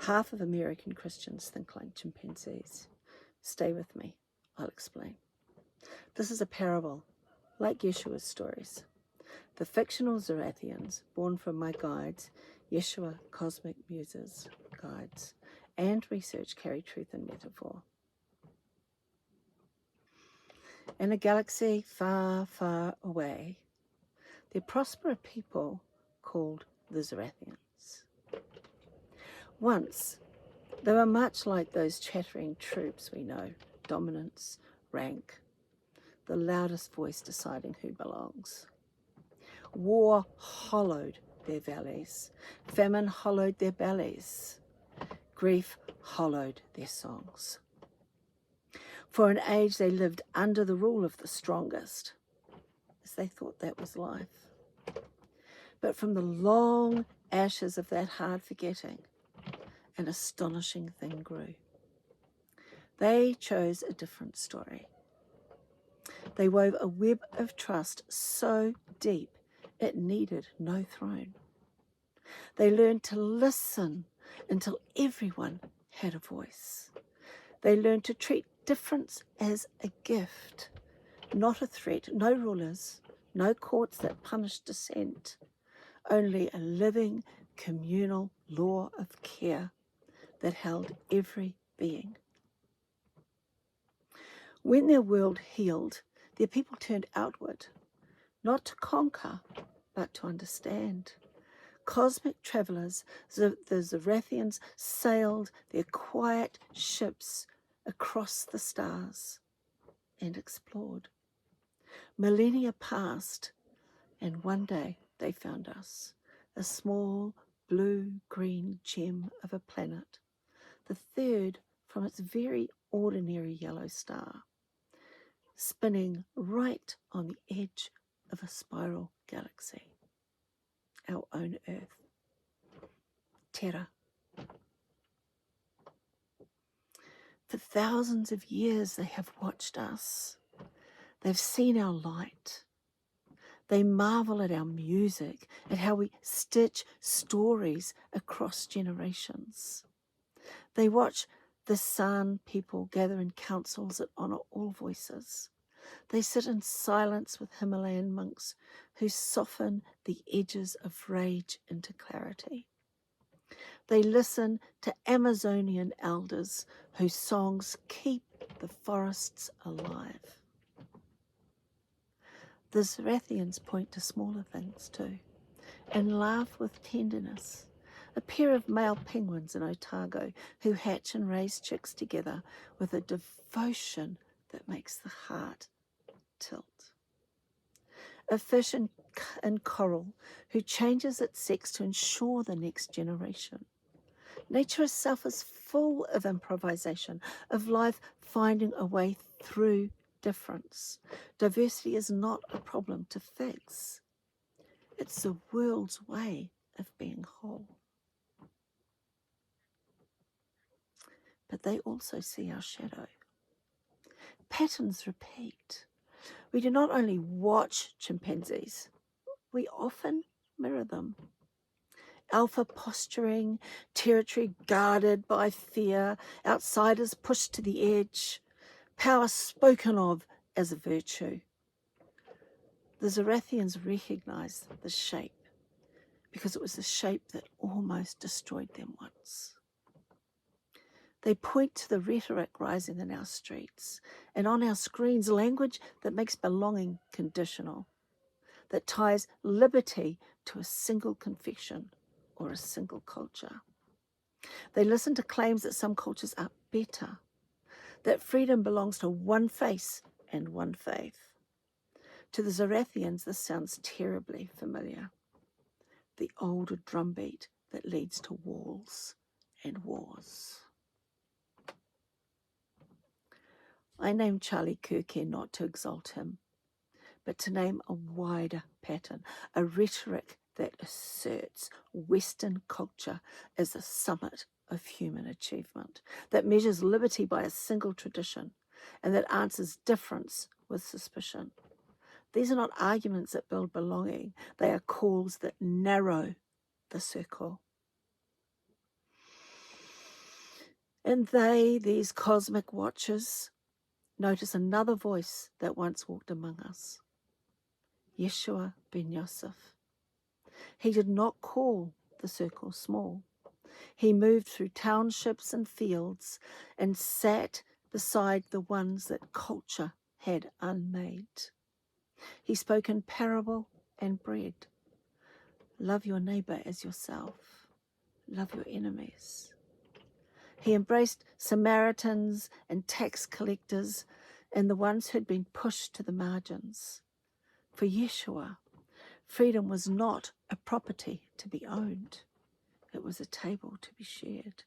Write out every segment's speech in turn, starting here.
Half of American Christians think like chimpanzees. Stay with me, I'll explain. This is a parable, like Yeshua's stories. The fictional Zorathians, born from my guides, Yeshua, Cosmic Muses, guides, and research carry truth and metaphor. In a galaxy far, far away, there prosper a people called the Zorathians. Once, they were much like those chattering troops we know, dominance, rank, the loudest voice deciding who belongs. War hollowed their valleys, famine hollowed their bellies, grief hollowed their songs. For an age they lived under the rule of the strongest, as they thought that was life. But from the long ashes of that hard forgetting, an astonishing thing grew. They chose a different story. They wove a web of trust so deep it needed no throne. They learned to listen until everyone had a voice. They learned to treat difference as a gift, not a threat. No rulers, no courts that punished dissent, only a living communal law of care that held every being. When their world healed, their people turned outward, not to conquer, but to understand. Cosmic travelers, the Zorathians, sailed their quiet ships across the stars and explored. Millennia passed, and one day they found us, a small blue-green gem of a planet, the third from its very ordinary yellow star, spinning right on the edge of a spiral galaxy, our own Earth, Terra. For thousands of years they have watched us. They've seen our light. They marvel at our music, at how we stitch stories across generations. They watch the San people gather in councils that honor all voices. They sit in silence with Himalayan monks who soften the edges of rage into clarity. They listen to Amazonian elders whose songs keep the forests alive. The Zorathians point to smaller things too, and laugh with tenderness. A pair of male penguins in Otago who hatch and raise chicks together with a devotion that makes the heart tilt. A fish in coral who changes its sex to ensure the next generation. Nature itself is full of improvisation, of life finding a way through difference. Diversity is not a problem to fix. It's the world's way of being whole. But they also see our shadow. Patterns repeat. We do not only watch chimpanzees, we often mirror them. Alpha posturing, territory guarded by fear, outsiders pushed to the edge, power spoken of as a virtue. The Zorathians recognized the shape because it was the shape that almost destroyed them once. They point to the rhetoric rising in our streets and on our screens, language that makes belonging conditional, that ties liberty to a single confession or a single culture. They listen to claims that some cultures are better, that freedom belongs to one face and one faith. To the Zorathians, this sounds terribly familiar. The older drumbeat that leads to walls and wars. I name Charlie Kirk here not to exalt him, but to name a wider pattern, a rhetoric that asserts Western culture as the summit of human achievement, that measures liberty by a single tradition, and that answers difference with suspicion. These are not arguments that build belonging. They are calls that narrow the circle. And they, these cosmic watchers, notice another voice that once walked among us, Yeshua ben Yosef. He did not call the circle small. He moved through townships and fields and sat beside the ones that culture had unmade. He spoke in parable and bread. Love your neighbor as yourself. Love your enemies. He embraced Samaritans and tax collectors and the ones who'd been pushed to the margins. For Yeshua, freedom was not a property to be owned. It was a table to be shared.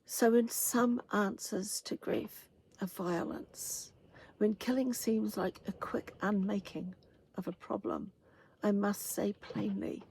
So in some answers to grief are violence. When killing seems like a quick unmaking of a problem, I must say plainly,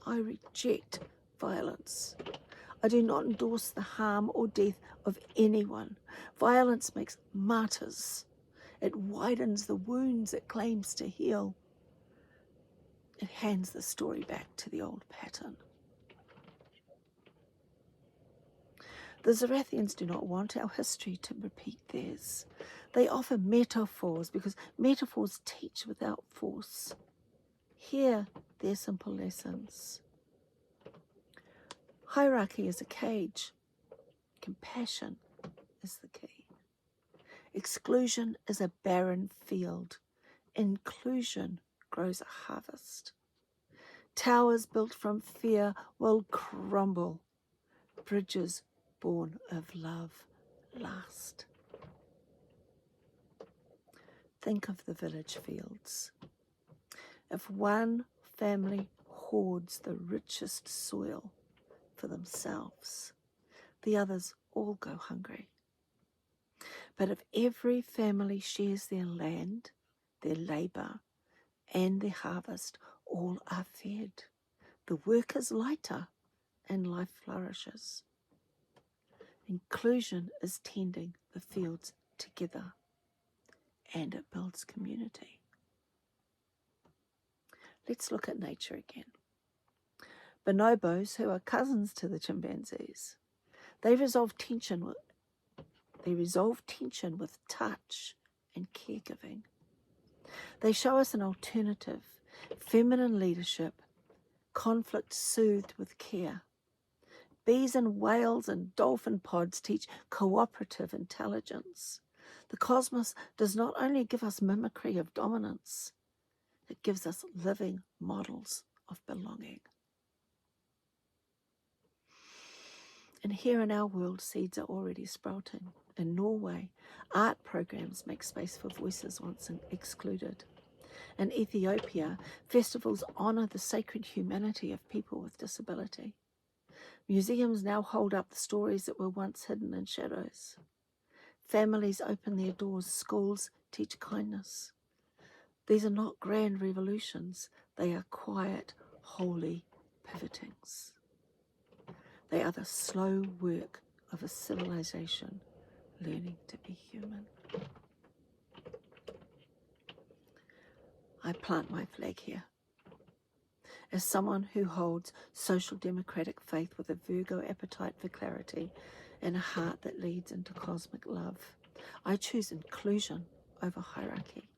I reject violence. I do not endorse the harm or death of anyone. Violence makes martyrs. It widens the wounds it claims to heal. It hands the story back to the old pattern. The Zorathians do not want our history to repeat theirs. They offer metaphors because metaphors teach without force. Hear their simple lessons. Hierarchy is a cage. Compassion is the key. Exclusion is a barren field. Inclusion grows a harvest. Towers built from fear will crumble. Bridges born of love last. Think of the village fields. If one family hoards the richest soil for themselves, the others all go hungry. But if every family shares their land, their labour, and their harvest, all are fed. The work is lighter and life flourishes. Inclusion is tending the fields together, and it builds community. Let's look at nature again. Bonobos, who are cousins to the chimpanzees, they resolve tension with touch and caregiving. They show us an alternative, feminine leadership, conflict soothed with care. Bees and whales and dolphin pods teach cooperative intelligence. The cosmos does not only give us mimicry of dominance, it gives us living models of belonging. And here in our world, seeds are already sprouting. In Norway, art programs make space for voices once excluded. In Ethiopia, festivals honour the sacred humanity of people with disability. Museums now hold up the stories that were once hidden in shadows. Families open their doors, schools teach kindness. These are not grand revolutions, they are quiet, holy pivotings. They are the slow work of a civilization learning to be human. I plant my flag here. As someone who holds social democratic faith with a Virgo appetite for clarity and a heart that leads into cosmic love, I choose inclusion over hierarchy.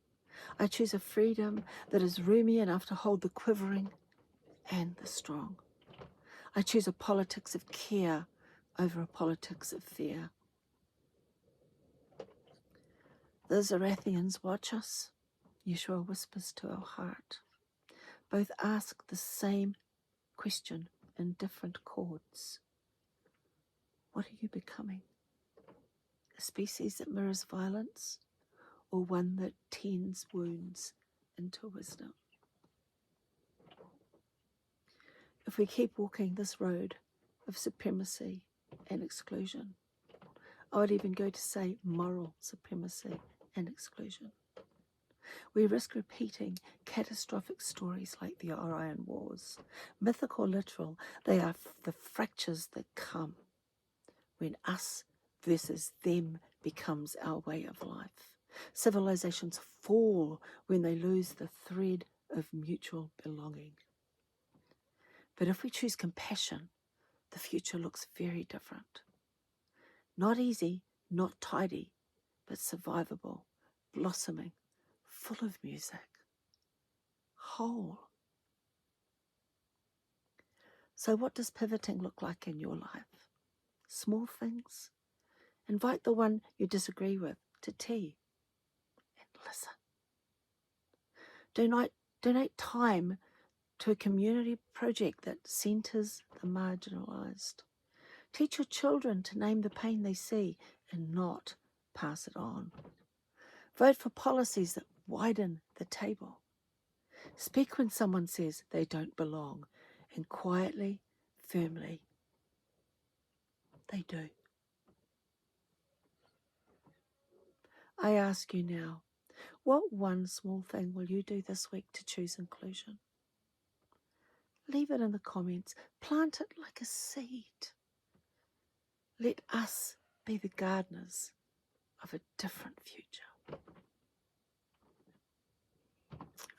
I choose a freedom that is roomy enough to hold the quivering and the strong. I choose a politics of care over a politics of fear. The Zorathians watch us. Yeshua whispers to our heart. Both ask the same question in different chords. What are you becoming? A species that mirrors violence, or one that tends wounds into wisdom? If we keep walking this road of supremacy and exclusion, I would even go to say moral supremacy and exclusion, we risk repeating catastrophic stories like the Orion Wars. Mythic or literal, they are the fractures that come when us versus them becomes our way of life. Civilizations fall when they lose the thread of mutual belonging. But if we choose compassion, the future looks very different. Not easy, not tidy, but survivable, blossoming, full of music, whole. So what does pivoting look like in your life? Small things. Invite the one you disagree with to tea and listen. Donate time to a community project that centers the marginalized. Teach your children to name the pain they see and not pass it on. Vote for policies that widen the table. Speak when someone says they don't belong, and quietly, firmly, they do. I ask you now, what one small thing will you do this week to choose inclusion? Leave it in the comments. Plant it like a seed. Let us be the gardeners of a different future.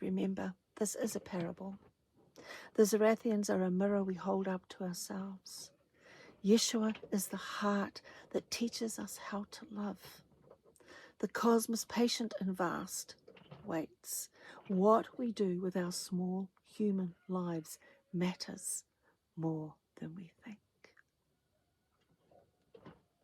Remember, this is a parable. The Zorathians are a mirror we hold up to ourselves. Yeshua is the heart that teaches us how to love. The cosmos, patient and vast, waits. What we do with our small human lives matters more than we think.